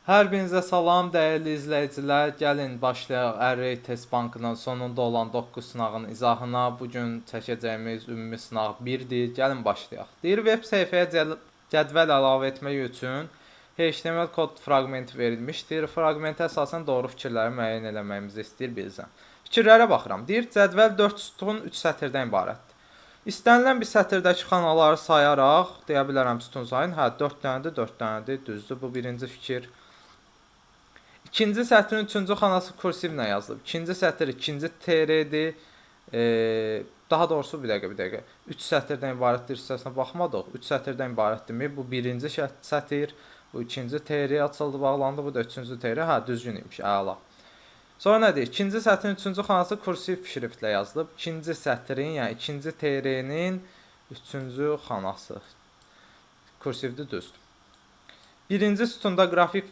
Hər birinizə salam, dəyərli izləyicilər. Gəlin başlayaq Array test bankının sonunda olan 9 sınağın izahına. Bu gün çəkəcəyimiz ümumi sınaq 1-dir. Gəlin başlayaq. Deyir, veb səhifəyə cədvəl əlavə etmək üçün HTML kod fraqmenti verilmişdir. Fraqmentə əsasən doğru fikirləri müəyyən eləməyimizi istəyir bizdən. Fikirlərə baxıram. Deyir, cədvəl 4 sütun 3 sətirdən ibarətdir. İstənilən bir sətirdəki xanaları sayaraq deyə bilərəm sütun sayın. Hə, 4 dənədir, 4 dənədir. Düzdür, bu birinci fikir. İkinci sətrin üçüncü xanası kursivlə yazılıb. İkinci sətr ikinci TR-dir. Daha doğrusu bir dəqiqə. 3 sətirdən ibarətdir hissəsinə baxmadıq. 3 sətirdən ibarətdirmi? Bu birinci sətr, bu ikinci TR açıldı, bağlandı. Bu da üçüncü TR. Hə, düzgün imiş. Əla. Sonra nə deyir? İkinci sətrin üçüncü xanası kursiv şriftlə yazılıb. İkinci sətrin, yəni ikinci TR-nin üçüncü xanası. Kursivdir, düzdür. Birinci sütunda qrafik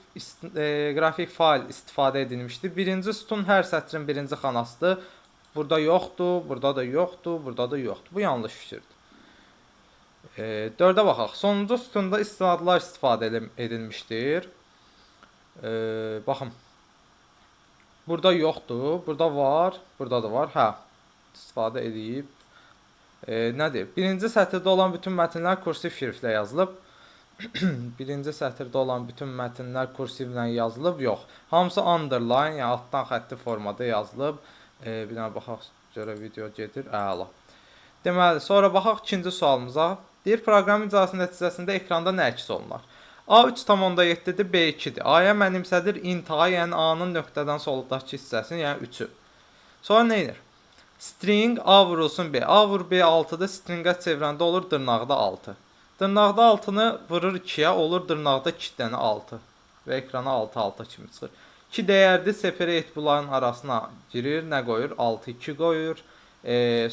fail istifadə edilmişdir. Birinci sütun hər sətrin birinci xanasıdır. Burada yoxdur, burada da yoxdur, burada da yoxdur. Bu yanlış fikirdir. 4-ə baxaq. Sonuncu sütunda istinadlar istifadə edilmişdir. Baxın. Burada yoxdur, burada var, burada da var. Hə, istifadə edib. Nədir? Birinci sətirdə olan bütün mətnlər kursiv şriftlə yazılıb. Birinci sətirdə olan bütün mətnlər kursivlə yazılıb, yox. Hamısı underline, yəni altdan xətti formada yazılıb. Bir dənə baxaq, görə video gedir, əla. Deməli, sonra baxaq ikinci sualımıza. Deyir, proqram icrası nəticəsində ekranda nə əks olunar? A3,7-dir, B2-dir. A-ya mənimsədir int A, yəni A-nın nöqtədən soldakı hissəsini, yəni 3-ü. Sonra nə edir? String A vurulsun B. A vur B 6-dır, stringə çevirəndə olur dırnaqda 6. Dırnaqda 6-nı vurur 2-yə, olur dırnaqda 2 dənə 6 və ekrana 6 kimi çıxır. 2 dəyərli separate bunların arasına girir, nə qoyur? 6-2 qoyur.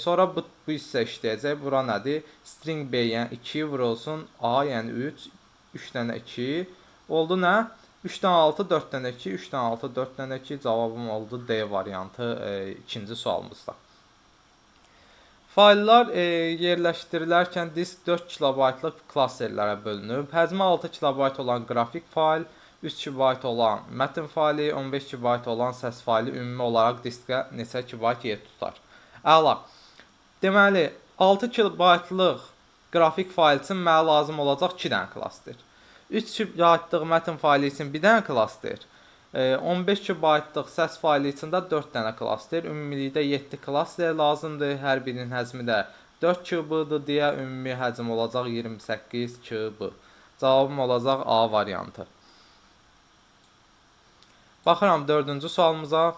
Sonra bu hissə işləyəcək. Bura nədir? String B, yəni 2 vurulsun A, yəni 3, 3 dənə 2. Oldu nə? 3 dənə 6, 4 dənə 2, 3 dənə 6, 4 dənə 2. Cavabım oldu D variantı ikinci sualımızda. Fayllar yerləşdirilərkən disk 4 KB-lıq klasterlərə bölünüb. Həcmi 6 KB olan qrafik fayl, 3 KB olan mətn faylı, 15 KB olan səs faylı ümumi olaraq diskə neçə KB yer tutar? Əla. Deməli, 6 KB-lıq qrafik fayl üçün mənə lazım olacaq 2 dənə klaster. 3 KB-lıq mətn faylı üçün 1 dənə klaster. 15 KB-lıq səs faylı üçün də 4 dənə klaster. Ümumilikdə 7 klaster lazımdır. Hər birinin həcmi də 4 KB-dır deyə ümumi həcm olacaq 28 KB. Cavabım olacaq A variantı. Baxıram 4-cü sualımıza.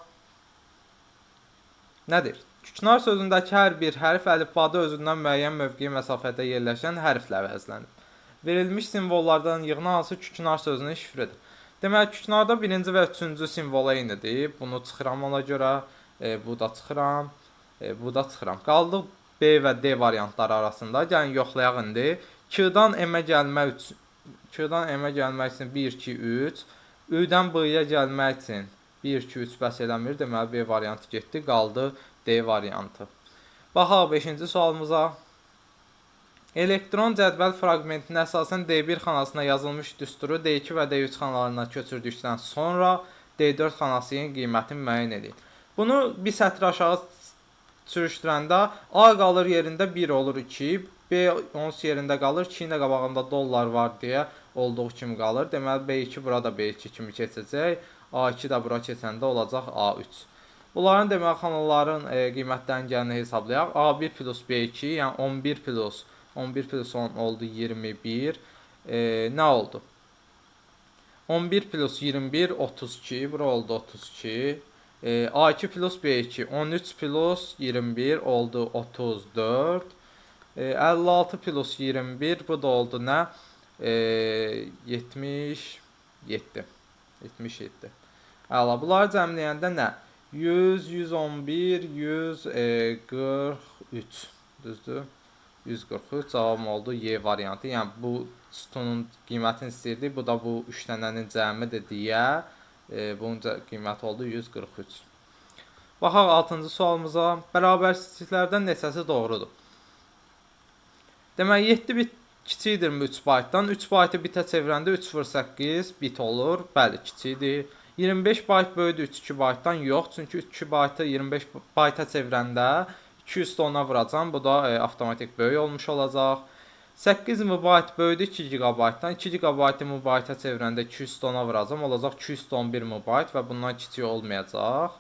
Nədir? Küknar sözündəki hər bir hərf əlifbada özündən müəyyən mövqeyi məsafədə yerləşən hərflə əvəzlənib. Verilmiş simvollardan yığılan hansı küknar sözünün şifridir? Deməli, küknarda birinci və üçüncü simvol eynidir. Bunu çıxıram ona görə. Bu da çıxıram. Bu da çıxıram. Qaldı B və D variantları arasında. Gəlin, yoxlayaq indi. Q-dan M-ə gəlmək üçün 1, 2, 3. Ü-dən B-yə gəlmək üçün 1, 2, 3 bəs eləmir. Deməli, B variantı getdi. Qaldı D variantı. Baxaq 5-ci sualımıza. Elektron cədvəl fraqmentinə əsasən D1 xanasına yazılmış düsturu D2 və D3 xanalarına köçürdükdən sonra D4 xanasının qiymətini müəyyən edin. Bunu bir sətr aşağı sürüşdürəndə A qalır yerində 1 olur 2, B onun yerində qalır 2-nin də qabağında dollar var deyə olduğu kimi qalır. Deməli B2 burada B2 kimi keçəcək, A2 də bura keçəndə olacaq A3. Bunların deməli xanaların qiymətlərinin gəlini hesablayaq. A1 plus B2, yəni 11 plus 10 oldu 21. Nə oldu? 11 plus 21 32. Bura oldu 32. A2 plus B2 13 plus 21 oldu 34. 56 plus 21 bu da oldu nə? 77. 77. Əla, bunları cəmləyəndə nə? 100, 111, 143. Düzdür? 143 cavabım oldu Y variantı. Yəni bu sütunun qiymətini istəyirdik. Bu da bu 3 dənənin cəmidir deyə bunun qiyməti oldu 143. Baxaq 6-cı sualımıza. Bərabərsizliklərdən neçəsi doğrudur? Deməli 7 bit kiçikdirmi 3 baytdan? 3 baytı bitə çevirəndə 3/8 bit olur. Bəli, kiçikdir. 25 bayt böyüdür 3-2 baytdan? Yox, çünki 3-2 baytı 25 bayta çevirəndə 200 ona vuracam. Bu da avtomatik böyük olmuş olacaq. 8 MB böyüdü 2 GB-dan. 2 GB-ı MB-a çevirəndə 200 ona vuracam. Olacaq 211 MB və bundan kiçik olmayacaq.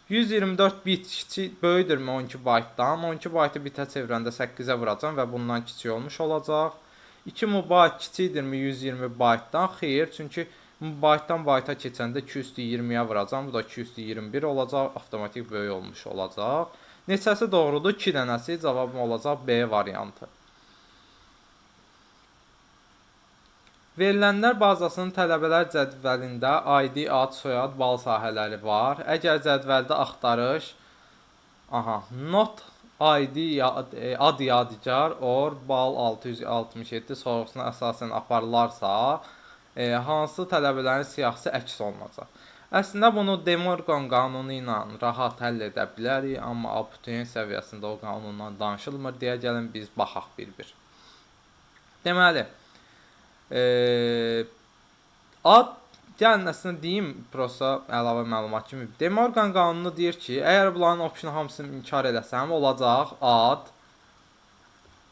124 bit kiçik böyüdürmü 12 baytdan? 12 baytı bitə çevirəndə 8-ə vuracam və bundan kiçik olmuş olacaq. 2 MB kiçikdirmi 120 baytdan? Xeyr, çünki baytdan bayta keçəndə 220-yə vuracam. Bu da 221 olacaq. Avtomatik böyük olmuş olacaq. Neçəsi doğrudur? 2 dənəsi. Cavabım olacaq B variantı. Verilənlər bazasının tələbələr cədvəlində ID, ad, soyad, bal sahələri var. Əgər cədvəldə axtarış, not ID, ad yadigar, or, bal 667 sorğusuna əsasən aparılarsa, hansı tələbələrin siyahısı əks olunacaq? Əslində bunu De Morgan qanunu ilə rahat həll edə bilərik, amma abituriyent səviyyəsində o qanundan danışılmır deyə gəlin biz baxaq bir-bir. Deməli, ad, gəlin əslində deyim, prosta əlavə məlumat kimi. De Morgan qanunu deyir ki, əgər bunların option hamısını inkar eləsəm, olacaq ad.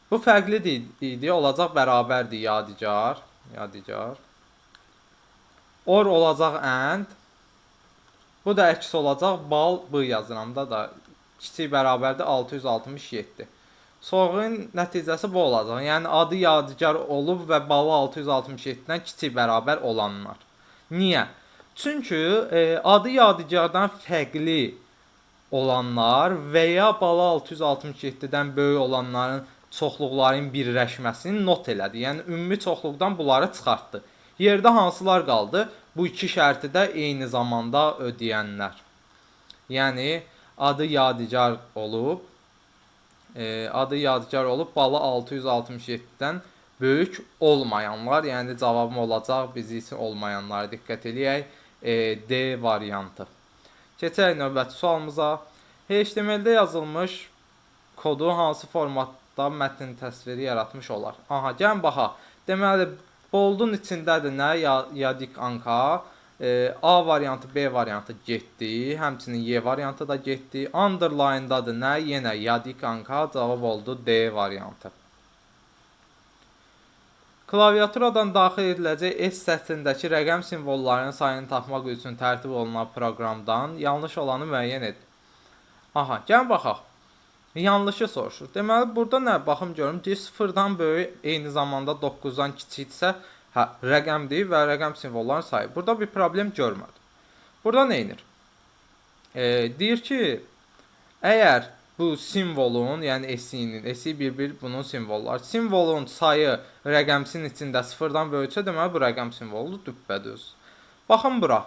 Bu fərqli idi, olacaq bərabərdir yadigar. Or olacaq and. Bu da əks olacaq bal, b yazıram da kiçik bərabərdir 667. Sorğunun nəticəsi bu olacaq. Yəni adı yadigar olub və balı 667-dən kiçik bərabər olanlar. Niyə? Çünki adı yadigardan fərqli olanlar və ya balı 667-dən böyük olanların çoxluqların birləşməsini not elədi. Yəni ümumi çoxluqdan bunları çıxartdı. Yerdə hansılar qaldı? Bu iki şərti də eyni zamanda ödəyənlər. Yəni adı yadigar olub, balı 667-dən böyük olmayanlar, yəni cavabım olacaq bizi üçün olmayanlara diqqət eləyək. D variantı. Keçək növbəti sualımıza. HTML-də yazılmış kodu hansı formatda mətn təsviri yaratmış olar? Gəlin baxaq. Deməli, boldun içindədir nə? Yadik anka. A variantı, B variantı getdi. Həmçinin Y variantı da getdi. Underline-dadır nə? Yenə yadik anka. Cavab oldu D variantı. Klaviaturadan daxil ediləcək S sətrindəki rəqəm simvollarının sayını tapmaq üçün tərtib olunan proqramdan yanlış olanı müəyyən edin. Gəlin baxaq. Yanlışı soruşur. Deməli, burada nə? Baxım görüm. 0-dan böyük, eyni zamanda 9-dan kiçikdirsə, rəqəmdir və rəqəm simvollarının sayı. Burada bir problem görmədim. Burada nə edir? Deyir ki, əgər bu simvolun, yəni S-nin, S-i bir-bir bunun simvolları, simvolun sayı rəqəmsin içində 0-dan böyüksə, deməli, bu rəqəm simvolu düppədüz. Baxın bura.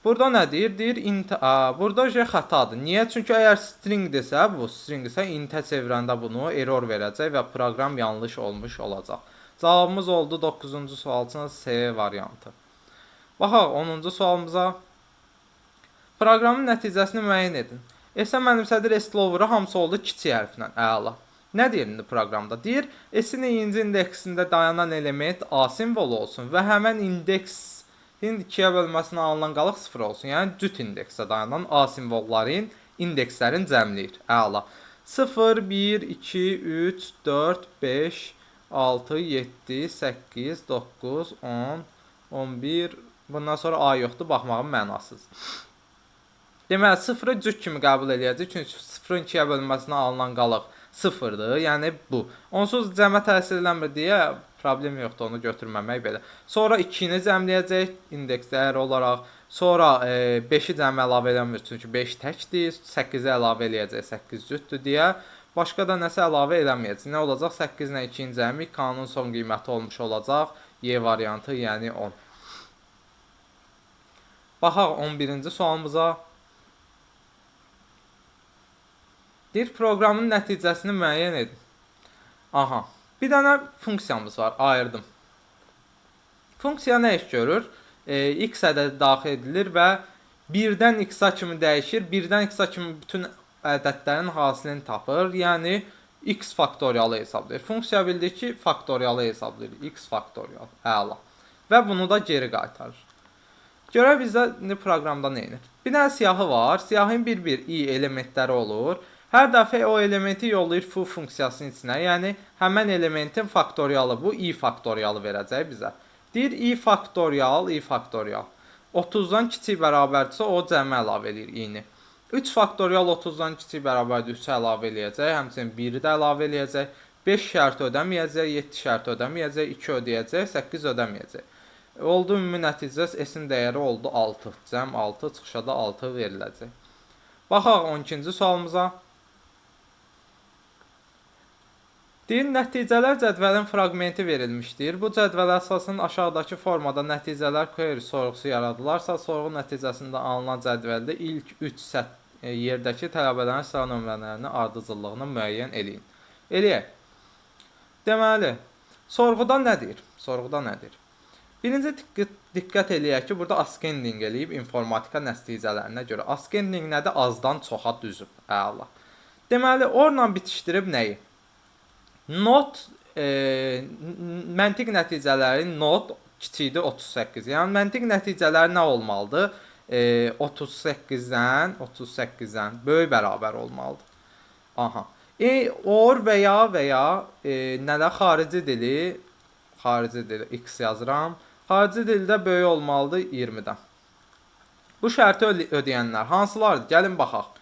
Burada nə deyir? Deyir int, burada xətadır. Niyə? Çünki əgər stringdirsə, bu stringdirsə, intə çevirəndə bunu error verəcək və proqram yanlış olmuş olacaq. Cavabımız oldu 9-cu sual üçün C variantı. Baxaq 10-cu sualımıza. Proqramın nəticəsini müəyyən edin. S-ə mənimsədir S-lower'ı hamısı oldu kiçik hərflə. Əla. Nə deyir indi proqramda? Deyir, S-in ikinci indeksində dayanan element A simvolu olsun və həmən indeksin 2-yə bölməsindən alınan qalıq 0 olsun. Yəni cüt indeksdə dayanan A simvolların indekslərin cəmləyir. Əla. 0, 1, 2, 3, 4, 5, 6, 7, 8, 9, 10, 11. Bundan sonra A yoxdur, baxmağın mənasız. Deməli, 0-ı cüt kimi qəbul edəcək. Çünki 0-ın 2-yə bölməsindən alınan qalıq 0-dır. Yəni bu. Onsuz cəmə təsir eləmir deyə problem yoxdur, onu götürməmək belə. Sonra 2-ni cəmləyəcək indeks dəyəri olaraq. Sonra 5-i cəmə əlavə eləmir, çünki 5 təkdir. 8-i əlavə eləyəcək, 8 cütdür deyə. Başqa da nəsə əlavə eləməyəcək. Nə olacaq? 8 ilə 2-nin cəmi kanun son qiyməti olmuş olacaq. Y variantı, yəni 10. Baxaq 11-ci sualımıza. Deyir, proqramın nəticəsini müəyyən edin. Bir dənə funksiyamız var, ayırdım. Funksiya nə iş görür? X ədədi daxil edilir və 1-dən x-a kimi dəyişir. 1-dən x-a kimi bütün ədədlərin hasilini tapır. Yəni x faktorialı hesablayır. Funksiya bildi ki, faktorialı hesablayır. X faktorial. Əla. Və bunu da geri qaytarır. Görə bizdə indi proqramda nə edir? Bir dənə siyahı var. Siyahının bir-bir i elementləri olur. Hər dəfə o elementi yollayır foo funksiyasının içinə. Yəni, həmən elementin faktorialı bu i faktorialı verəcək bizə. Deyir i faktorial. 30-dan kiçik bərabərdirsə o cəmi əlavə edir i-ni. 3 faktorial 30-dan kiçik bərabərdir 3-ə əlavə eləyəcək. Həmçinin 1-i də əlavə eləyəcək. 5 şərti ödəməyəcək, 7 şərti ödəməyəcək, 2 ödəyəcək, 8 ödəməyəcək. Oldu ümumi nəticəsi S-in dəyəri oldu 6. Cəm 6, çıxışa da 6 veriləcək. Baxaq 12-ci sualımıza. Deyir, nəticələr cədvəlin fraqmenti verilmişdir. Bu cədvəl əsasının aşağıdakı formada nəticələr query sorğusu yaradılarsa, sorğu nəticəsində alınan cədvəldə ilk 3 yerdəki tələbələrin sıra nömrələrini ardıcıllığını müəyyən eləyin. Eləyək. Deməli, sorğuda nə deyir? Birinci diqqət eləyək ki, burada ascending eləyib informatika nəticələrinə görə. Ascending nədir? Azdan çoxa düzüb. Əla. Deməli, orla bitişdirib nəyi? Not, məntiq nəticələri not kiçikdir 38. Yəni, məntiq nəticələri nə olmalıdır? 38-dən böyük bərabər olmalıdır. Aha. Or və ya nələ xarici dili, x yazıram. Xarici dildə böyük olmalıdır 20-dən. Bu şərti ödəyənlər hansılardır? Gəlin baxaq.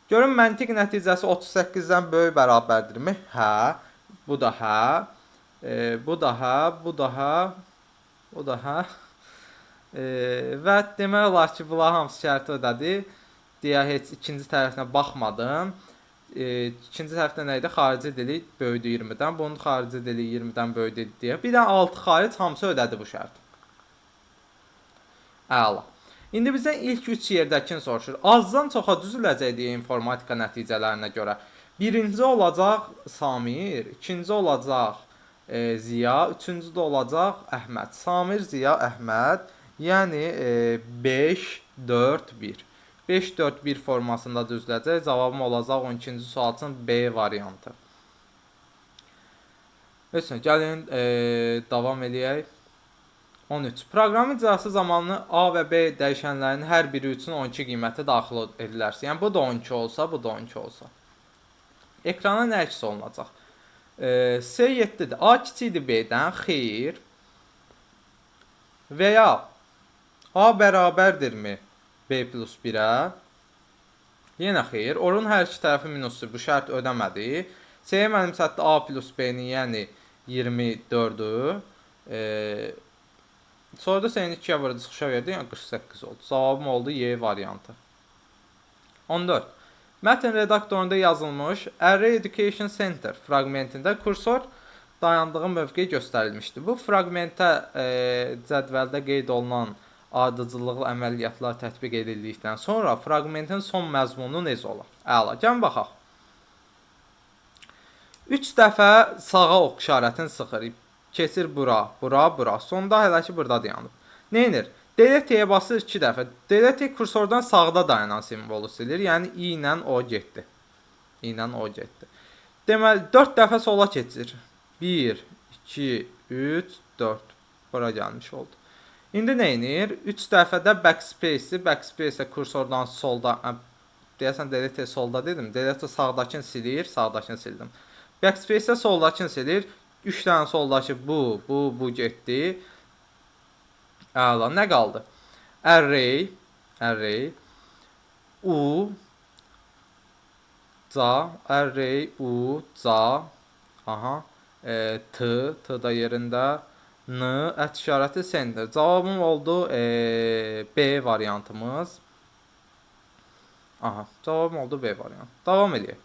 Görün, məntiq nəticəsi 38-dən böyük bərabərdirmi? Hə. Bu da hə. Bu da hə. Və demək olar ki, bunlar hamısı şərti ödədi. Deyə heç ikinci tərəfinə baxmadım. İkinci tərəfdə nə idi? Xarici dili böyüdür 20-dən. Bunun xarici dili 20-dən böyüdür deyə. Bir də 6 xaric hamısı ödədi bu şərti. Əla. İndi bizdən ilk 3 yerdəkini soruşur. Azdan çoxa düzüləcək deyə informatika nəticələrinə görə. Birinci olacaq Samir, ikinci olacaq Ziya, üçüncü də olacaq Əhməd. Samir, Ziya, Əhməd, yəni 5, 4, 1. 5, 4, 1 formasında düzüləcək. Cavabım olacaq 12-ci sual üçün B variantı. Gəlin, davam edək. 13. Proqramın icrası zamanı A və B dəyişənlərinin hər biri üçün 12 qiyməti daxil edilərsə. Yəni, bu da 12 olsa, bu da 12 olsa. Ekrana nə əks olunacaq? S 7-dir. A kiçikdir B-dən, xeyr. Və ya A bərabərdirmi B plus 1-ə? Yenə xeyr. Orun hər iki tərəfi minusdur. Bu şərt ödəmədi. C-yə mənimsətdə A plus B-ni, yəni 24-dür. Sonra da səni 2-yə vurdu, çıxışa verdi, yəni 48 oldu. Cavabım oldu Y variantı. 14. Mətn redaktorunda yazılmış Array Education Center fraqmentində kursor dayandığı mövqe göstərilmişdir. Bu fraqmentə cədvəldə qeyd olunan ardıcıllıqlı əməliyyatlar tətbiq edildikdən sonra fraqmentin son məzmunu necə olar? Əla, gəlin baxaq. 3 dəfə sağa ox işarətini sıxır. Keçir bura. Sonda hələ ki burada dayanıb. Neynir? Delete-yə basır 2 dəfə. Delete kursordan sağda dayanan simvolu silir. Yəni i ilə o getdi. Deməli 4 dəfə sola keçir. 1, 2, 3, 4. Bura gəlmiş oldu. İndi neynir? 3 dəfədə backspace-i kursordan solda, deyəsən delete solda dedim. Delete sağdakını silir, sağdakını sildim. Backspace-ə soldakını silir. 3 dənə soldakı bu getdi. Əla, nə qaldı? Array, U, ca, T da yerində, N, ət işarəti center. Cavabım oldu B variantımız. Cavabım oldu B variantı. Davam edək.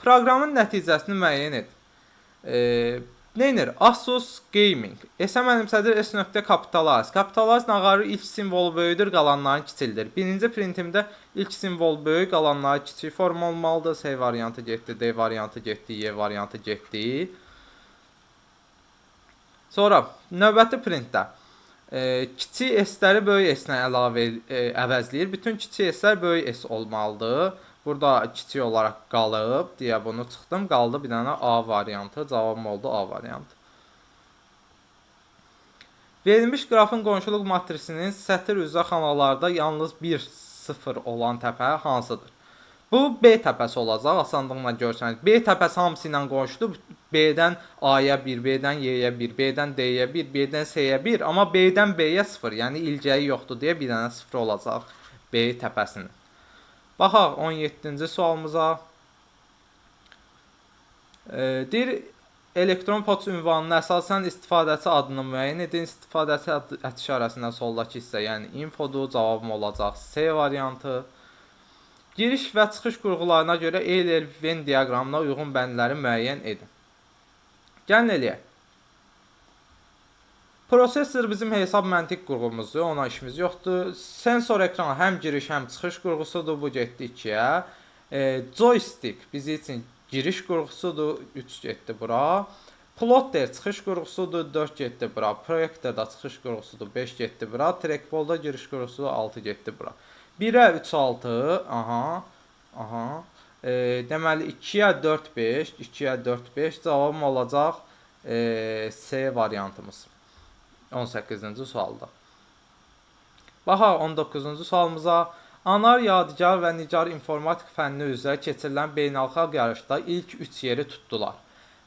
Proqramın nəticəsini müəyyən et. Neynir? Asus Gaming. S-ə mənimsədir S.Capitalize. Capitalize nağarı ilk simvolu böyüdür, qalanları kiçildir. Birinci printimdə ilk simvol böyük, qalanları kiçik form olmalıdır. S variantı getdi, D variantı getdi, Y variantı getdi. Sonra, növbəti printdə kiçik S-ləri böyük S-nə əvəzləyir. Bütün kiçik S-lər böyük S olmalıdır. Burada kiçik olaraq qalıb deyə bunu çıxdım. Qaldı bir dənə A variantı. Cavabım oldu A variantı. Verilmiş qrafın qonşuluq matrisinin sətr üzrə xanalarda yalnız 1-0 olan təpə hansıdır? Bu B təpəsi olacaq, asanlıqla görsəniz. B təpəsi hamısı ilə qonşudur. B-dən A-ya 1, B-dən Y-yə 1, B-dən D-yə 1, B-dən C-yə 1, amma B-dən B-yə 0, yəni ilgəyi yoxdur deyə bir dənə 0 olacaq B təpəsinin. Baxaq 17-ci sualımıza. Deyir, elektron poçt ünvanına əsasən istifadəçi adını müəyyən edin. İstifadəçi adı işarəsindən soldakı hissə, yəni infodur, cavabım olacaq C variantı. Giriş və çıxış qurğularına görə Euler-Venn diaqramına uyğun bəndləri müəyyən edin. Gəlin eləyək. Prosesor bizim hesab məntiq qurğumuzdur, ona işimiz yoxdur. Sensor ekranı həm giriş, həm çıxış qurğusudur, bu getdi 2-yə. Joystick bizim üçün giriş qurğusudur, 3 getdi bura. Plotter çıxış qurğusudur, 4 getdi bura. Proyektor da çıxış qurğusudur, 5 getdi bura. Trackball-da giriş qurğusudur, 6 getdi bura. 1-ə 3, 6, aha. Deməli 2-yə 4, 5, 2-yə 4, 5 cavabım olacaq C variantımız. 18-ci sualda. Baxaq 19-cu sualımıza. Anar, yadigar və Nicar informatik fənni üzrə keçirilən beynəlxalq yarışda ilk 3 yeri tutdular.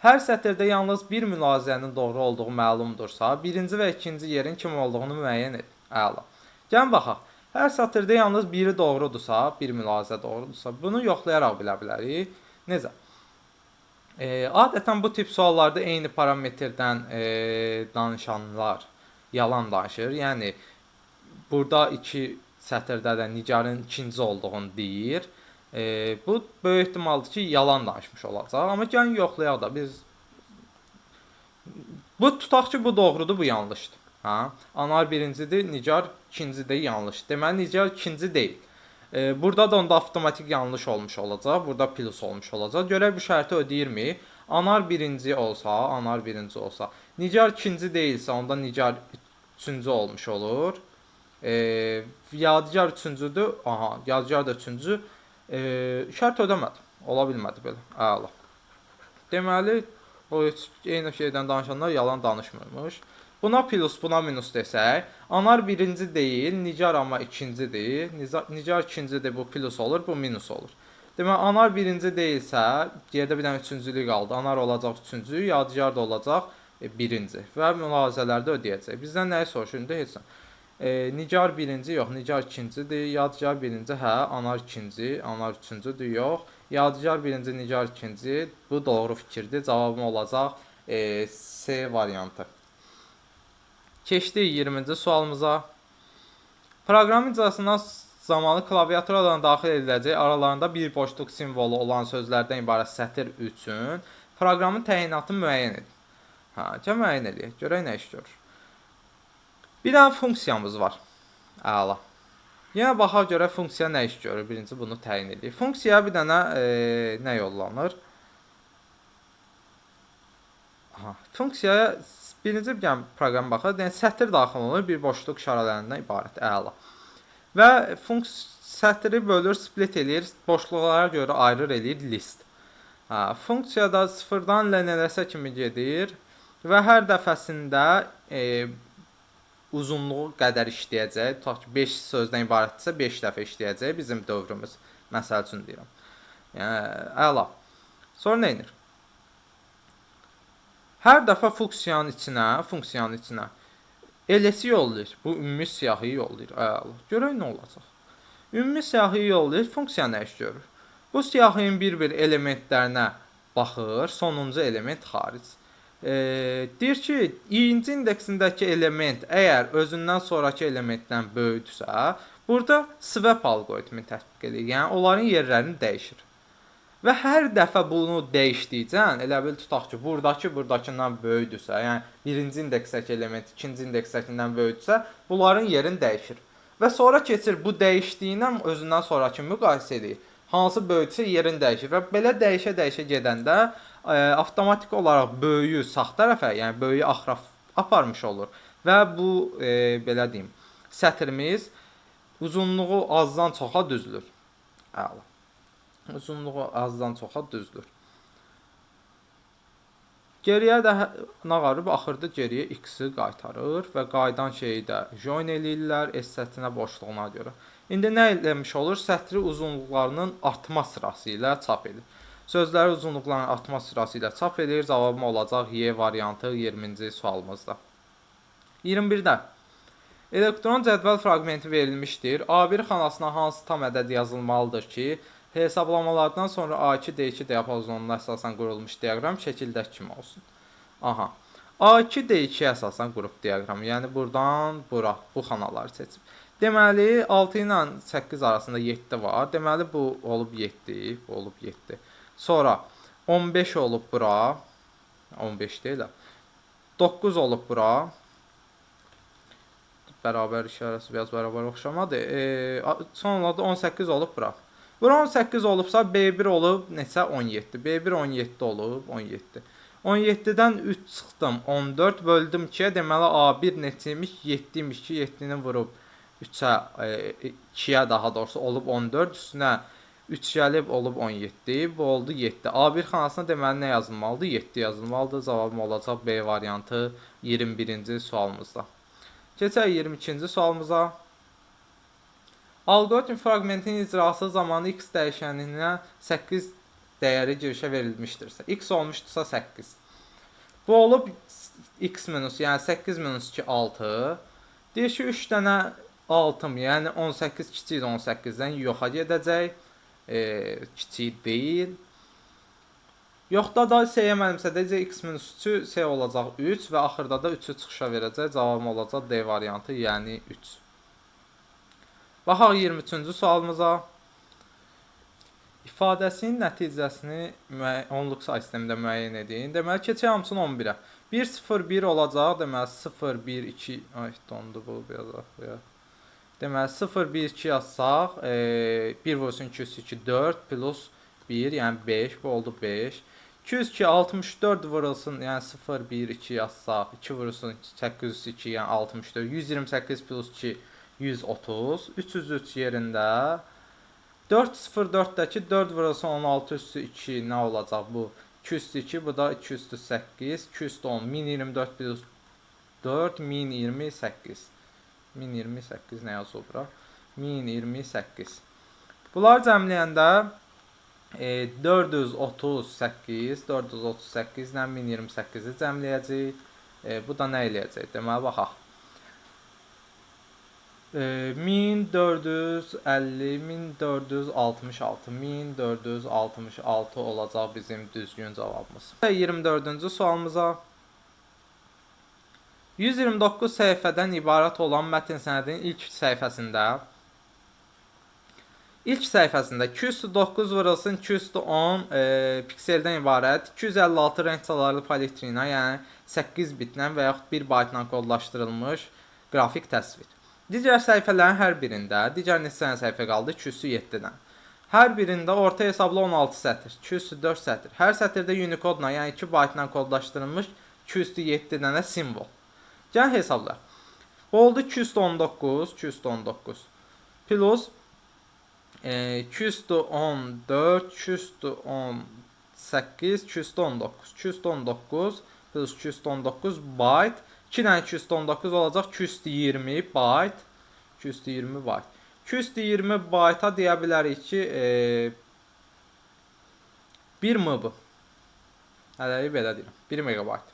Hər sətirdə yalnız bir mülahizənin doğru olduğu məlumdursa, birinci və ikinci yerin kim olduğunu müəyyən edin. Əla. Gəlin baxaq. Hər sətirdə yalnız biri doğrudursa, bir mülahizə doğrudursa, bunu yoxlayaraq bilə bilərik. Necə? Adətən bu tip suallarda eyni parametrdən danışanlar yalan danışır. Yəni, burada 2 sətirdə də Nicarın ikinci olduğunu deyir. Bu, böyük ehtimaldır ki, yalan danışmış olacaq. Amma gəlin yoxlayaq da biz... Bu, tutaq ki, bu doğrudur, bu yanlışdır. Anar birincidir, Nicar ikincidir, yanlış. Deməli, Nicar ikinci deyil. Burada da onda avtomatik yanlış olmuş olacaq. Burada plus olmuş olacaq. Görək bu şərti ödəyirmi? Anar birinci olsa, Nicar ikinci deyilsə, onda Nicar üçüncü olmuş olur. Yadigar üçüncüdür. Aha, Yadigar da üçüncü. Şərt ödəmədi. Ola bilmədi belə. Əla. Deməli, o eyni şeydən danışanlar yalan danışmırmış. Buna plus, buna minus desək, Anar birinci deyil, Nicar amma ikincidir. Nicar ikincidir, bu plus olur, bu minus olur. Deməli, Anar birinci deyilsə, yerdə bir dənə üçüncülük qaldı. Anar olacaq üçüncü, Yadigar da olacaq birinci. Və mülahizələrdə ödəyəcək. Bizdən nəyi soruşur? İndi heç nə. Nicar birinci, yox, Nicar ikincidir. Yadigar birinci, hə, Anar ikinci, Anar üçüncüdür, yox. Yadigar birinci, Nicar ikinci. Bu doğru fikirdir. Cavabım olacaq C variantı. Keçdik 20-ci sualımıza. Proqram icrasından zamanı klaviaturadan daxil ediləcək aralarında bir boşluq simvolu olan sözlərdən ibarət sətir üçün proqramın təyinatı müəyyən edin. Gəl müəyyən edək. Görək nə iş görür. Bir dənə funksiyamız var. Əla. Yenə baxaq görə funksiya nə iş görür. Birinci bunu təyin edək. Funksiyaya bir dənə nə yollanır? Funksiyaya birinci bir proqram baxır. Yəni, sətir daxil olur, bir boşluq işarələrindən ibarət. Əla. Və sətiri bölür, split eləyir, boşluqlara görə ayırır eləyir list. Funksiyada sıfırdan lənələsə kimi gedir və hər dəfəsində uzunluğu qədər işləyəcək. Tutaq ki, 5 sözdən ibarətdirsə 5 dəfə işləyəcək bizim dövrümüz. Məsəl üçün deyirəm. Yəni, əla. Sonra nə edir? Hər dəfə funksiyanın içinə eləsi yollayır. Bu ümumi siyahıyı yollayır. Əla. Görək nə olacaq. Ümumi siyahıyı yollayır, funksiya nə iş görür? Bu siyahının bir-bir elementlərinə baxır, sonuncu element xaric. Deyir ki, ikinci indeksindəki element əgər özündən sonraki elementdən böyükdürsə, burada swap algoritmi tətbiq edir. Yəni, onların yerlərini dəyişir. Və hər dəfə bunu dəyişdikcən, elə bil tutaq ki, buradakından böyükdürsə, yəni birinci indeksdəki element ikinci indeksdəkindən böyükdürsə, bunların yerini dəyişir. Və sonra keçir bu dəyişdiyindən özündən sonraki müqayisə edir. Hansı böyüksə yerini dəyişir və belə dəyişə-dəyişə gedəndə avtomatik olaraq böyüyü sağ tərəfə, yəni böyüyü axıra aparmış olur. Və bu, belə deyim, sətrimiz uzunluğu azdan çoxa düzülür. Əla. Uzunluğu azdan çoxa düzdür. Geriyə də nə qalır? Axırda geriyə x-i qaytarır və qaydan şeyi də join eləyirlər S sətrinə boşluğuna görə. İndi nə eləmiş olur? Sətri uzunluqlarının artma sırası ilə çap edir. Sözləri uzunluqlarının artma sırası ilə çap edir. Cavabım olacaq Y variantı 20-ci sualımızda. 21-də elektron cədvəl fraqmenti verilmişdir. A1 xanasına hansı tam ədəd yazılmalıdır ki, hesablamalardan sonra A2 D2 diapazonuna əsasən qurulmuş diaqram şəkildəki kimi olsun. Aha. A2 D2 əsasən qrup diaqramı. Yəni buradan bura bu xanaları seçib. Deməli 6 ilə 8 arasında 7 var. Deməli bu olub 7, bu olub 7. Sonra 15 olub bura. 15 deyil. 9 olub bura. Bərabər işarəsi biraz bərabər oxşamadı. Sonra da 18 olub bura. Bura 18 olubsa B1 olub neçə? 17. B1 17 olub 17. 17-dən 3 çıxdım 14 böldüm 2-yə. Deməli A1 neçə imiş? 7 imiş ki 7-ni vurub 3-ə 2-yə daha doğrusu olub 14. Üstünə 3 gəlib olub 17. Bu oldu 7. A1 xanasına deməli nə yazılmalıdır? 7 yazılmalıdır. Cavabım olacaq B variantı 21-ci sualımızda. Keçək 22-ci sualımıza. Alqoritm fraqmentin icrası zamanı x dəyişəninə 8 dəyəri girişə verilmişdirsə, x olmuşdursa 8. Bu olub x minus, yəni 8 minus 2 6. Deyir ki, 3 dənə 6-m, yəni 18 kiçik 18-dən yoxa gedəcək. Kiçik deyil. Yoxda da S-yə mənimsədəcək x minus 3-ü S olacaq 3 və axırda da 3-ü çıxışa verəcək. Cavabım olacaq D variantı, yəni 3. Baxaq 23-cü sualımıza. İfadəsinin nəticəsini onluq say sistemində müəyyən edin. Deməli, keçək hamısını 11-ə. 1, 0, 1 olacaq. Deməli, 0, 1, 2... Ay, dondu bu, biraz axıya. Deməli, 0, 1, 2 yazsaq, 1 vursun 2, 2, 4, plus 1, yəni 5, bu oldu 5. 202, 64 vurulsun, yəni 0, 1, 2 yazsaq, 2 vurulsun 802, yəni 64, 128 plus 2, 130, 303 yerində. 404-dəki 4 vurulsun 16 üstü 2 nə olacaq bu? 2 üstü 2, bu da 2 üstü 8, 2 üstü 10, 1024 plus 4, 1028. 1028 nə yazılır bura? 1028. Bunları cəmləyəndə 438 ilə 1028-i cəmləyəcək. Bu da nə eləyəcək? Deməli, baxaq. 1450, 1466, 1466 olacaq bizim düzgün cavabımız. 24-cü sualımıza. 129 səhifədən ibarət olan mətn sənədinin ilk səhifəsində 209 vurulsun 210 pikseldən ibarət 256 rəng çalarlı politrina, yəni 8 bitlə və yaxud 1 baytla kodlaşdırılmış qrafik təsvir. Digər səhifələrin hər birində, digər neçə dənə səhifə qaldı? 207-dən. Hər birində orta hesabla 16 sətr, 204 sətr. Hər sətirdə Unicode-la, yəni 2 baytla kodlaşdırılmış 207 dənə simvol. Gəlin hesabla. Bu oldu 219 plus 214, 218, 219 plus 219 byte. 2 dənə 219 olacaq 220 byte. 220 byte. 220 byte-a deyə bilərik ki, 1 MB. Hələlik belə deyirəm. 1 megabayt.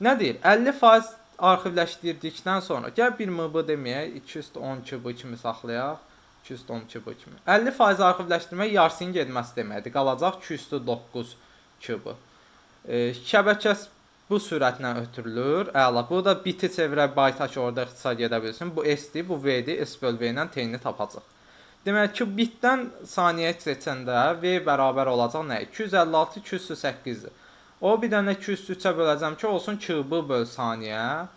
Nə deyir? 50% arxivləşdirdikdən sonra, gəl 1 MB deməyək, 210 KB kimi saxlayaq. 210 KB kimi. 50% arxivləşdirmək yarısının getməsi deməkdir. Qalacaq 209 KB. Şəbəkəs bu sürətlə ötürülür. Əla. Bu da biti çevirə bayta ki, orada ixtisar gedə bilsin. Bu S-dir, bu V-dir. S böl V ilə T-ni tapacaq. Demək ki, bitdən saniyə seçəndə V bərabər olacaq nə? 256, 208-dir. O bir dənə 203-ə böləcəm ki, olsun KB böl saniyə.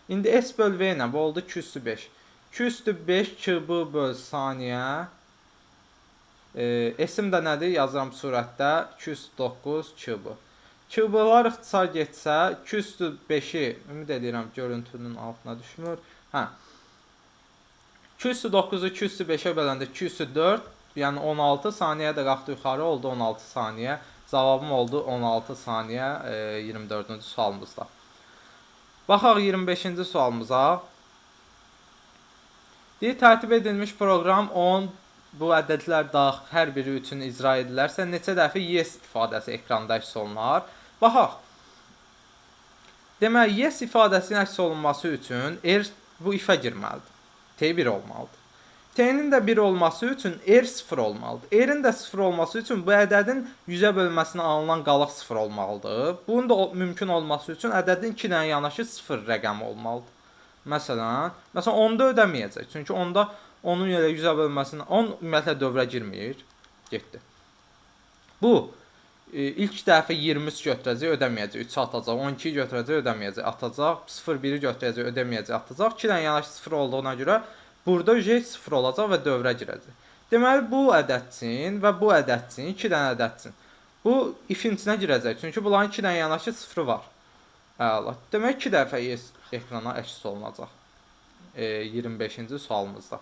İndi S böl V ilə bu oldu 205. 205 KB böl saniyə. S-im də nədir? Yazıram surətdə 209 KB. Küblər ixtisar getsə, 205-i, ümid edirəm görüntünün altına düşmür. 209-u 205-ə böləndə 204, yəni 16 saniyəyə də qalxdı yuxarı, oldu 16 saniyə. Cavabım oldu 16 saniyə 24-cü sualımızda. Baxaq 25-ci sualımıza. Deyir, tərtib edilmiş proqram 10 bu ədədlər daxil hər biri üçün icra edilərsə neçə dəfə yes ifadəsi ekranda əks olunar? Baxaq. Deməli, yes ifadəsinin əks olunması üçün bu ifə girməlidir. T1 olmalıdır. T'nin də 1 olması üçün R 0 olmalıdır. R'in də 0 olması üçün bu ədədin 100-ə bölməsində alınan qalıq 0 olmalıdır. Bunun da mümkün olması üçün ədədin 2 ilə yanaşı 0 rəqəmi olmalıdır. Məsələn 10-da ödəməyəcək. Çünki 10-da onun yerə 100-ə bölməsində 10 ümumiyyətlə dövrə girmir. Getdi. Bu ilk dəfə 23 götürəcək, ödəməyəcək, 3 atacaq, 12 götürəcək, ödəməyəcək, atacaq, 0-1-i götürəcək, ödəməyəcək, atacaq. 2 ilə yanaşı 0 olduğuna görə burada 0 olacaq və dövrə girəcək. Deməli, bu ədədçin və bu ədədçin, 2 dənə ədədçin. Bu ifin içinə girəcək, çünki bunların 2 dənə yanaşı 0 var. Əla. Demək, 2 dəfə ekrana əks olunacaq. 25-ci sualımızda.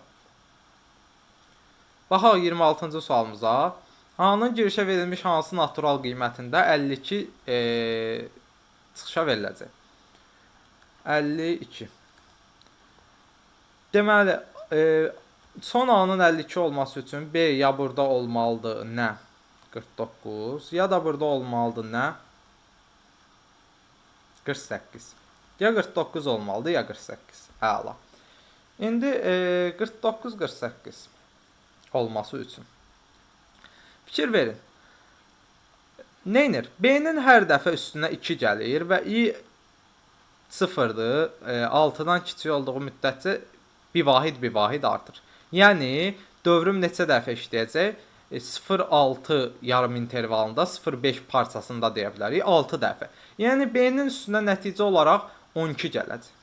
Baxaq 26-cı sualımıza. A-nın girişə verilmiş hansı natural qiymətində 52 çıxışa veriləcək. 52. Deməli, son A-nın 52 olması üçün B ya burada olmalıdır nə? 49. Ya da burada olmalıdır nə? 48. Ya 49 olmalıdır, ya 48. Əla. İndi 49-48 olması üçün. Fikir verin. Neynir? B-nin hər dəfə üstünə 2 gəlir və i 0-dır. 6-dan kiçik olduğu müddətcə bir vahid artır. Yəni, dövrüm neçə dəfə işləyəcək? 0-6 yarım intervalında 0-5 parçasında deyə bilərik. 6 dəfə. Yəni, B-nin üstünə nəticə olaraq 12 gələcək.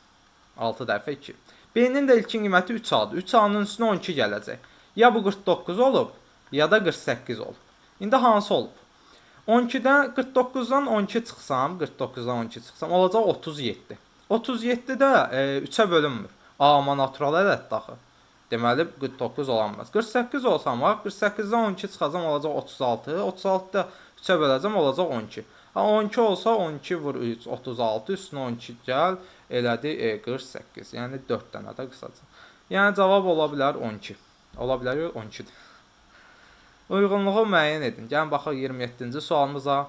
6 dəfə 2. B-nin də ilkin qiyməti 3A-dır. 3A-nın üstünə 12 gələcək. Ya bu 49 olub, ya da 48 olub. İndi hansı olub? 12-dən 49-dan 12 çıxsam, 49-dan 12 çıxsam, olacaq 37. 37 də 3-ə bölünmür. Amma natural ədəddir axı. Deməli 49 olanmaz. 48 olsam, 48-dən 12 çıxacam, olacaq 36. 36-da 3-ə böləcəm, olacaq 12. 12 olsa 12 vur 3, 36, üstünə 12 gəl, elədi 48. Yəni 4 dənə də qısaca. Yəni cavab ola bilər 12. Ola bilər 12-dir. Uyğunluğu müəyyən edin. Gəlin baxaq 27-ci sualımıza.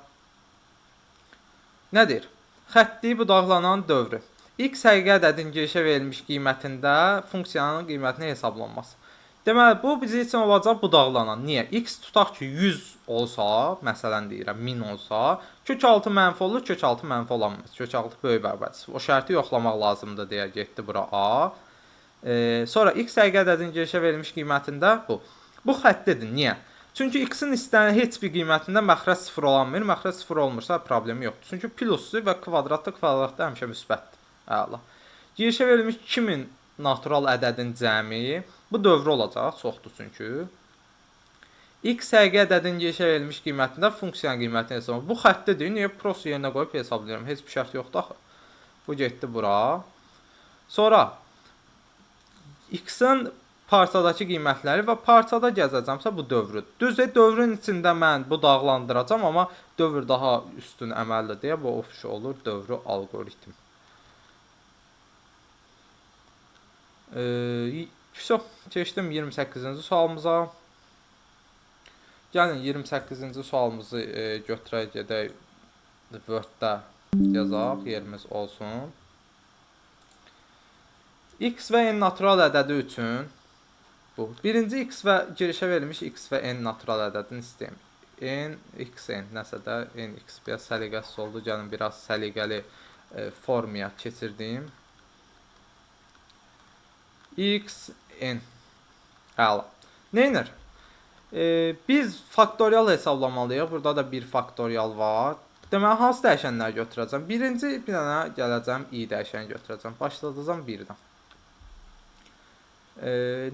Nədir? Xətti budaqlanan dövrü. X həqiqi ədədin girişə verilmiş qiymətində funksiyanın qiymətinin hesablanması. Deməli, bu bizim üçün olacaq budaqlanan. Niyə? X tutaq ki 100 olsa, məsələn deyirəm 1000 olsa, kök 6 mənfi olur, kök 6 mənfi olanmaz. Kök 6 böyük bərabərdir. O şərti yoxlamaq lazımdır deyə getdi bura A. Sonra X həqiqi ədədin girişə verilmiş qiymətində bu. Bu xəttidir. Niyə? Çünki X-in istənilən heç bir qiymətində məxrəc 0 olanmır. Məxrəc 0 olmursa problemi yoxdur. Çünki plusdur və kvadratda həmişə müsbətdir. Əla. Girişə verilmiş 2000 natural ədədin cəmi. Bu dövr olacaq, çoxdur çünki. X həqiqi ədədin girişə verilmiş qiymətində funksiyanın qiymətini hesablayır. Bu xəttidir. Niyə prosu yerinə qoyub hesablayıram? Heç bir şərt yoxdur axı. Bu getdi bura. Sonra X-in parçadakı qiymətləri və parçada gəzəcəmsə bu dövrü. Düzdür, dövrün içində mən bu dağlandıracam, amma dövr daha üstün əməlli deyə bu ofşa olur dövrü alqoritm. Keçdim 28-ci sualımıza. Gəlin 28-ci sualımızı götürək, gedək Word-də yazaq, yerimiz olsun. X və n natural ədədi üçün bu. Birinci X və girişə verilmiş X və n natural ədədini istəyim. N, X, N, nəsə də N, X. Biraz səliqəsiz oldu. Gəlin, biraz səliqəli formaya keçirdim. X, N. Əla. Neynir? Biz faktorial hesablamalıyıq. Burada da bir faktorial var. Deməli, hansı dəyişənləri götürəcəm? Birinci bir dənə gələcəm, i dəyişəni götürəcəm. Başladacam 1-dən.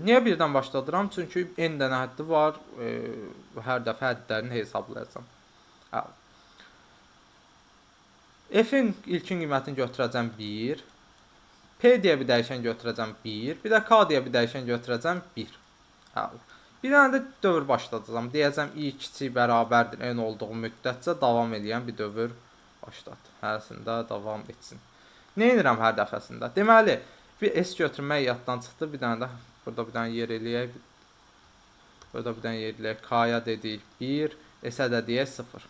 Niyə 1-dən başladıram? Çünki n dənə həddi var. Hər dəfə həddlərini hesablayacam. F-in ilkin qiymətini götürəcəm 1. P deyə bir dəyişən götürəcəm 1. Bir də K deyə bir dəyişən götürəcəm 1. Bir dənə də dövr başladacağam. Deyəcəm i kiçik bərabərdir n olduğu müddətcə davam edən bir dövr başlat. Hərəsində davam etsin. Nə edirəm hər dəfəsində? Deməli, bir s götürmək yaddan çıxdı. Bir dənə də burada bir dənə yer eləyək. Burada bir dənə yer eləyək. K-ya dedik 1, s-ə də deyək 0.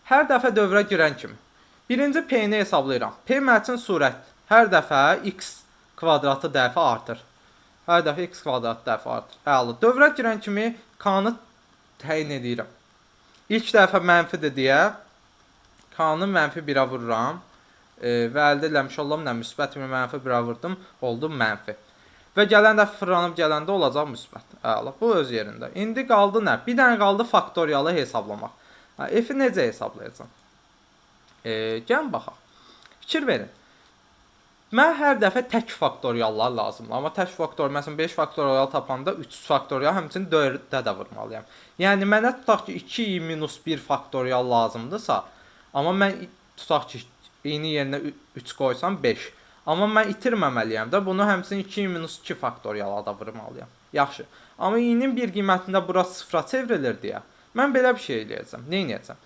Hər dəfə dövrə girən kimi. Birinci p-ni hesablayıram. P mənim üçün sürət. Hər dəfə x kvadratı dəfə artır. Hər dəfə x kvadratı dəfə artır. Əla. Dövrə girən kimi k-nı təyin edirəm. İlk dəfə mənfidir deyə k-nı mənfi 1-ə vururam. Və əldə eləmiş olam nə müsbət mi mənfi 1-ə vurdum, oldu mənfi. Və gələn dəfə fırlanıb gələndə olacaq müsbət. Əla. Bu öz yerində. İndi qaldı nə? Bir dənə qaldı faktoriyalı hesablamaq. F-i necə hesablayacağam? Gəlin baxaq. Fikir verin. Mən hər dəfə tək faktoriallar lazımdır. Amma tək faktorial, məsələn 5 faktorial tapanda 3 faktorial həmçinin 4-də də vurmalıyam. Yəni mənə tutaq ki 2i minus 1 faktorial lazımdırsa, amma mən tutaq ki i-ni yerinə 3 qoysam 5. Amma mən itirməməliyəm də bunu həmçinin 2i minus 2 faktoriala da vurmalıyam. Yaxşı. Amma i-nin bir qiymətində bura 0-a çevrilir deyə mən belə bir şey eləyəcəm. Nə edəcəm?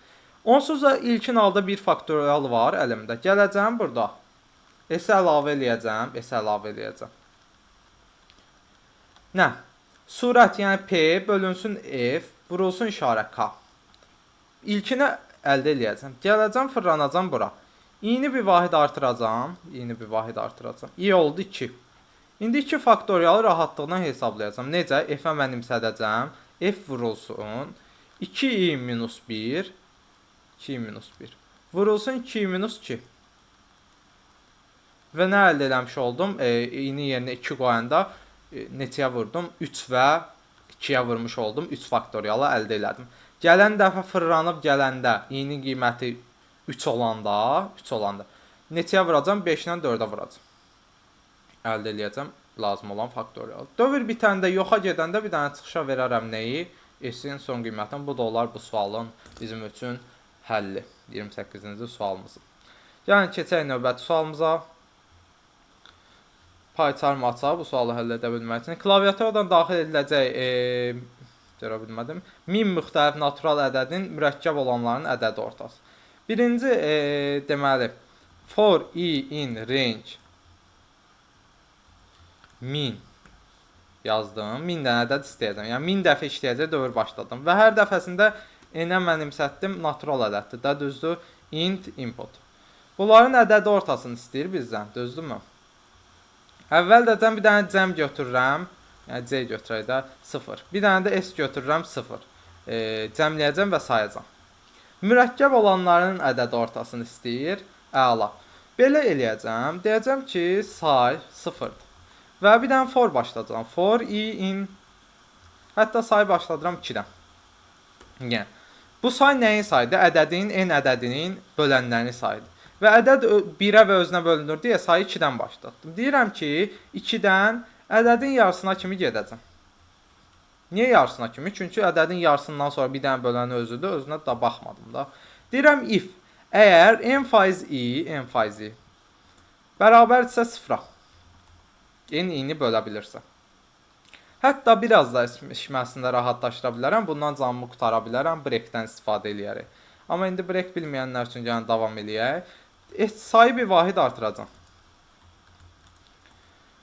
Onsuz da ilkin halda bir faktorial var əlimdə. Gələcəm burada. S əlavə eləyəcəm. S əlavə eləyəcəm. Nə? Surət, yəni P bölünsün F, vurulsun işarə K. İlkini əldə eləyəcəm. Gələcəm, fırlanacam bura. i-ni bir vahid artıracam. i-ni bir vahid artıracam. i oldu 2. İndi 2 faktorialı rahatlıqla hesablayacam. Necə? F-ə mənimsədəcəm. F vurulsun 2i minus 1. 2i minus 1. Vurulsun 2i minus 2. Və nə əldə eləmiş oldum? i-ni yerinə 2 qoyanda neçəyə vurdum? 3 və 2-yə vurmuş oldum. 3 faktorialı əldə elədim. Gələn dəfə fırlanıb gələndə i-nin qiyməti 3 olanda neçəyə vuracam? 5-lə 4-ə vuracam. Əldə eləyəcəm lazım olan faktorialı. Dövr bitəndə, yoxa gedəndə bir dənə çıxışa verərəm nəyi? S-in son qiymətini. Bu da olar bu sualın bizim üçün həlli. 28-ci sualımızı. Yəni keçək növbəti sualımıza. Payçarm açaq bu sualı həll edə bilmək üçün. Klaviaturadan daxil ediləcək görə bilmədim. 1000 müxtəlif natural ədədin mürəkkəb olanların ədədi ortası. Birinci deməli for i in range 1000 yazdım. 1000 dənə ədəd istəyəcəm. Yəni 1000 dəfə işləyəcək dövr başladım və hər dəfəsində n-ə mənimsətdim natural ədəddir. Də düzdür? Int input. Bunların ədədi ortasını istəyir bizdən. Düzdürmü? Əvvəlcədən bir dənə cəm götürürəm. Yəni C götürək də 0. Bir dənə də S götürürəm 0. Cəmləyəcəm və sayacam. Mürəkkəb olanların ədədi ortasını istəyir. Əla. Belə eləyəcəm. Deyəcəm ki, say 0-dır. Və bir dənə for başlayacağam. For i in. Hətta say başladıram 2-dən. Yəni, bu say nəyin sayıdır? Ədədin, n ədədinin bölənlərini sayıdır. Və ədəd 1-ə və özünə bölünür deyə sayı 2-dən başlatdım. Deyirəm ki, 2-dən ədədin yarısına kimi gedəcəm. Niyə yarısına kimi? Çünki ədədin yarısından sonra bir dənə böləni özüdür, özünə da baxmadım da. Deyirəm if, əgər n faiz i bərabərdirsə 0-a, n i-ni bölə bilirsə. Hətta biraz da işməsində rahatlaşdıra bilərəm, bundan canımı qutara bilərəm, breakdən istifadə eləyərək. Amma indi break bilməyənlər üçün gəlin davam eləyək. Sayı bir vahid artıracam.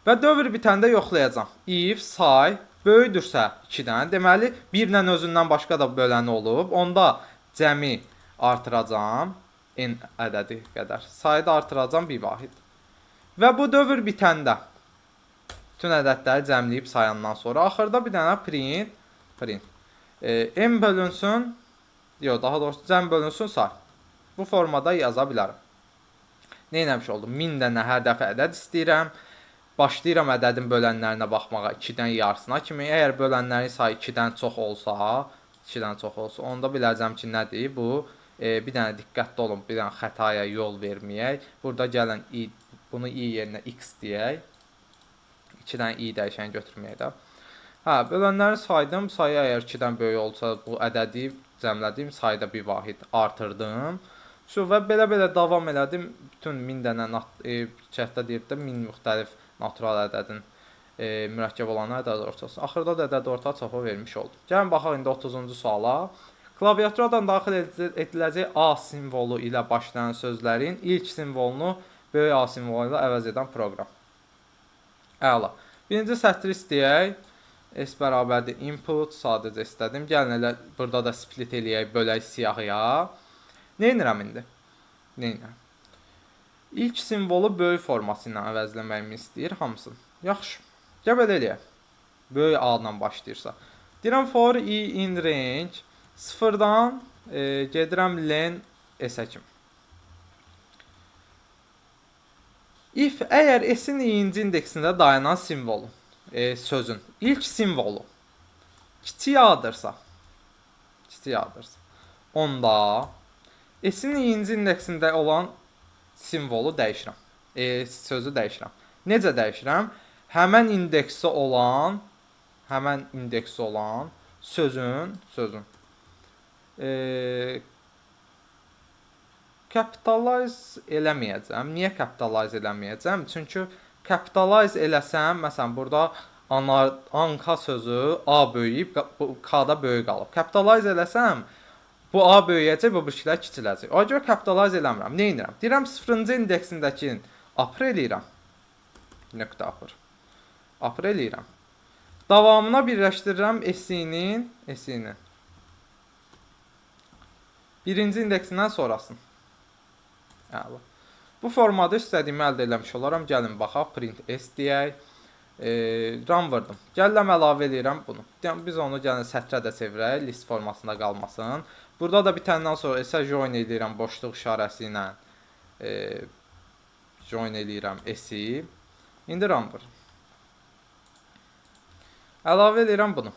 Və dövr bitəndə yoxlayacam. If say böyüdürsə 2-dən, deməli 1-lə özündən başqa da böləni olub, onda cəmi artıracam n ədədi qədər. Sayı da artıracam bir vahid. Və bu dövr bitəndə bütün ədədləri cəmləyib sayandan sonra axırda bir dənə print. M bölünsün, yox, daha doğrusu cəm bölünsün say. Bu formada yaza bilərəm. Nə etmiş oldum? 1000 dənə hər dəfə ədəd istəyirəm. Başlayıram ədədin bölənlərinə baxmağa 2-dən yarısına kimi. Əgər bölənlərin sayı 2-dən çox olsa, onda biləcəm ki, nədir? Bu bir dənə diqqətli olun, bir dənə xətaya yol verməyək. Burada gəlin bunu i yerinə x deyək. 2-dən i dəyişəni götürməyək də. Bölənləri saydım. Sayı əgər 2-dən böyük olsa, bu ədədi cəmlədim, sayda bir vahid artırdım. Və belə davam elədim. Bütün 1000 dənə cəhdə deyib də 1000 müxtəlif natural ədədin mürəkkəb olanlar ədəd ortası. Axırda da ədəd orta çapa vermiş oldum. Gəlin baxaq indi 30-cu suala. Klaviaturadan daxil ediləcək A simvolu ilə başlayan sözlərin ilk simvolunu böyük A simvolu ilə əvəz edən proqram. Əla. Birinci sətri istəyək. S bərabərdir input, sadəcə istədim. Gəlin elə burada da split eləyək, bölək siyahıya. Nə edirəm indi? Nə edirəm? İlk simvolu böyük forması ilə əvəzləməyimi istəyir hamısını. Yaxşı. Gəl belə eləyək. Böyük A ilə başlayırsa. Deyirəm for I in range 0-dan gedirəm len S-ə kimi. If əgər S-in i-ci indeksində dayanan simvolu, sözün ilk simvolu kiçik A-dırsa, onda S-in i-ci indeksində olan simvolu dəyişirəm. Sözü dəyişirəm. Necə dəyişirəm? Həmən indeksi olan sözün capitalize eləməyəcəm. Niyə capitalize eləməyəcəm? Çünki capitalize eləsəm, məsələn, burada anka sözü A böyüyüb, K-da böyük qalıb. Capitalize eləsəm, bu A böyüyəcək, bu birikilər kiçiləcək. O görə capitalize eləmirəm. Nə edirəm? Deyirəm 0-cı indeksindəki apr eləyirəm. Nöqtə apr. Apr eləyirəm. Davamına birləşdirirəm S-inin birinci indeksindən sonrasını. Əla. Bu formada istədiyimi əldə eləmiş olaram. Gəlin baxaq, print S deyək. Run vurdum. Gələm əlavə eləyirəm bunu. Biz onu gəlin sətrə də çevirək, list formasında qalmasın. Burada da bitəndən sonra S-ə join eləyirəm boşluq işarəsi ilə. Join eləyirəm S-i. İndi run vur. Əlavə eləyirəm bunu.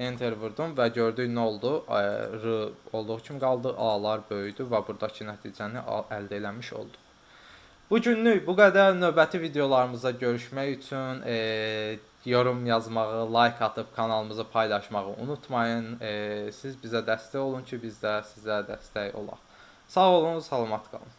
Enter vurdum və gördük nə oldu? R olduğu kimi qaldı, A-lar böyüdü və buradakı nəticəni əldə eləmiş olduq. Bu günlük bu qədər. Növbəti videolarımızda görüşmək üçün yorum yazmağı, like atıb kanalımızı paylaşmağı unutmayın. Siz bizə dəstək olun ki, biz də sizə dəstək olaq. Sağ olun, salamat qalın.